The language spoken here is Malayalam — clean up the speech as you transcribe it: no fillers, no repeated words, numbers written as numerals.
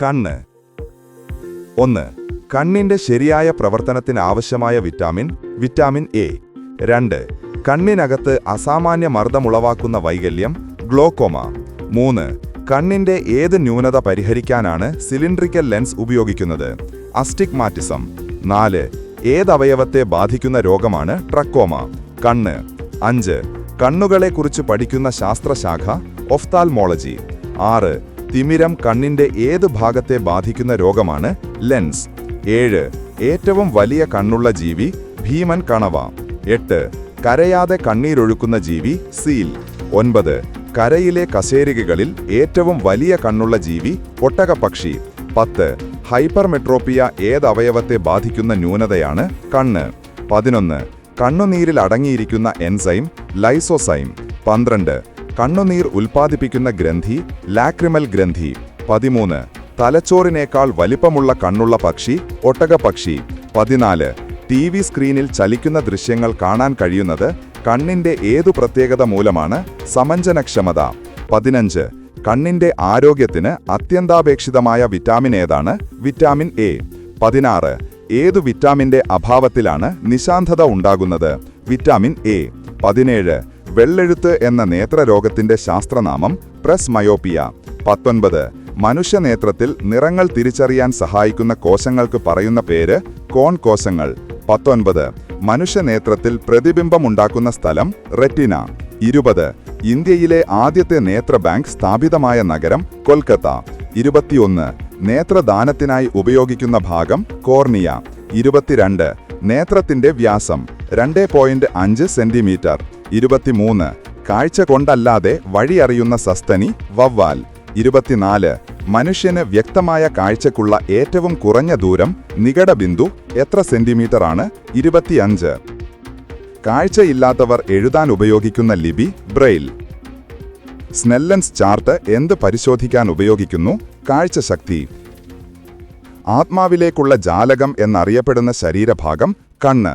കണ്ണ്. 1. കണ്ണിന്റെ ശരിയായ പ്രവർത്തനത്തിന് ആവശ്യമായ വിറ്റാമിൻ എ. 2. കണ്ണിനകത്ത് അസാമാന്യ മർദ്ദമുളവാക്കുന്ന വൈകല്യം ഗ്ലോക്കോമ. 3. കണ്ണിന്റെ ഏത് ന്യൂനത പരിഹരിക്കാനാണ് സിലിണ്ട്രിക്കൽ ലെൻസ് ഉപയോഗിക്കുന്നത്? അസ്റ്റിഗ്മാറ്റിസം. 4. ഏതവയവത്തെ ബാധിക്കുന്ന രോഗമാണ് ട്രക്കോമ? കണ്ണ്. 5. കണ്ണുകളെക്കുറിച്ച് പഠിക്കുന്ന ശാസ്ത്രശാഖ ഒഫ്താൽമോളജി. 6. തിമിരം കണ്ണിന്റെ ഏത് ഭാഗത്തെ ബാധിക്കുന്ന രോഗമാണ്? ലെൻസ്. 7. ഏറ്റവും വലിയ കണ്ണുള്ള ജീവി ഭീമൻ കണവ. 8. കരയാതെ കണ്ണീരൊഴുക്കുന്ന ജീവി സീൽ. 9. കരയിലെ കശേരുകകളിൽ ഏറ്റവും വലിയ കണ്ണുള്ള ജീവി ഒട്ടകപ്പക്ഷി. 10. ഹൈപ്പർമെട്രോപ്പിയ ഏതവയവത്തെ ബാധിക്കുന്ന ന്യൂനതയാണ്? കണ്ണ്. 11. കണ്ണുനീരിൽ അടങ്ങിയിരിക്കുന്ന എൻസൈം ലൈസോസൈം. 12. കണ്ണുനീർ ഉൽപ്പാദിപ്പിക്കുന്ന ഗ്രന്ഥി ലാക്രിമൽ ഗ്രന്ഥി. 13. തലച്ചോറിനേക്കാൾ വലിപ്പമുള്ള കണ്ണുള്ള പക്ഷി ഒട്ടകപ്പക്ഷി. 14. TV സ്ക്രീനിൽ ചലിക്കുന്ന ദൃശ്യങ്ങൾ കാണാൻ കഴിയുന്നത് കണ്ണിന്റെ ഏതു പ്രത്യേകത മൂലമാണ്? സമഞ്ജനക്ഷമത. 15. കണ്ണിന്റെ ആരോഗ്യത്തിന് അത്യന്താപേക്ഷിതമായ വിറ്റാമിൻ ഏതാണ്? Vitamin A. 16. ഏതു വിറ്റാമിന്റെ അഭാവത്തിലാണ് നിശാന്തത ഉണ്ടാകുന്നത്? Vitamin A. 17. വെള്ളെഴുത്ത് എന്ന നേത്രരോഗത്തിന്റെ ശാസ്ത്രനാമം പ്രസ്മയോപ്പിയ. 19. മനുഷ്യനേത്രത്തിൽ നിറങ്ങൾ തിരിച്ചറിയാൻ സഹായിക്കുന്ന കോശങ്ങൾക്ക് പറയുന്ന പേര് കോൺ കോശങ്ങൾ. 19. മനുഷ്യനേത്രത്തിൽ പ്രതിബിംബമുണ്ടാക്കുന്ന സ്ഥലം റെറ്റിന. 20. ഇന്ത്യയിലെ ആദ്യത്തെ നേത്ര ബാങ്ക് സ്ഥാപിതമായ നഗരം കൊൽക്കത്ത. 21. നേത്രദാനത്തിനായി ഉപയോഗിക്കുന്ന ഭാഗം കോർണിയ. 22. നേത്രത്തിന്റെ വ്യാസം 2.5 സെന്റിമീറ്റർ. 23. കാഴ്ച കൊണ്ടല്ലാതെ വഴിയറിയുന്ന സസ്തനി വവ്വാൽ. 24. മനുഷ്യന് വ്യക്തമായ കാഴ്ചക്കുള്ള ഏറ്റവും കുറഞ്ഞ ദൂരം നികടബിന്ദു എത്ര സെന്റിമീറ്ററാണ്? 25. കാഴ്ചയില്ലാത്തവർ എഴുതാൻ ഉപയോഗിക്കുന്ന ലിപി ബ്രെയിൽ. സ്നെല്ലൻസ് ചാർട്ട് എന്ത് പരിശോധിക്കാൻ ഉപയോഗിക്കുന്നു? കാഴ്ചശക്തി. ആത്മാവിലേക്കുള്ള ജാലകം എന്നറിയപ്പെടുന്ന ശരീരഭാഗം കണ്ണ്.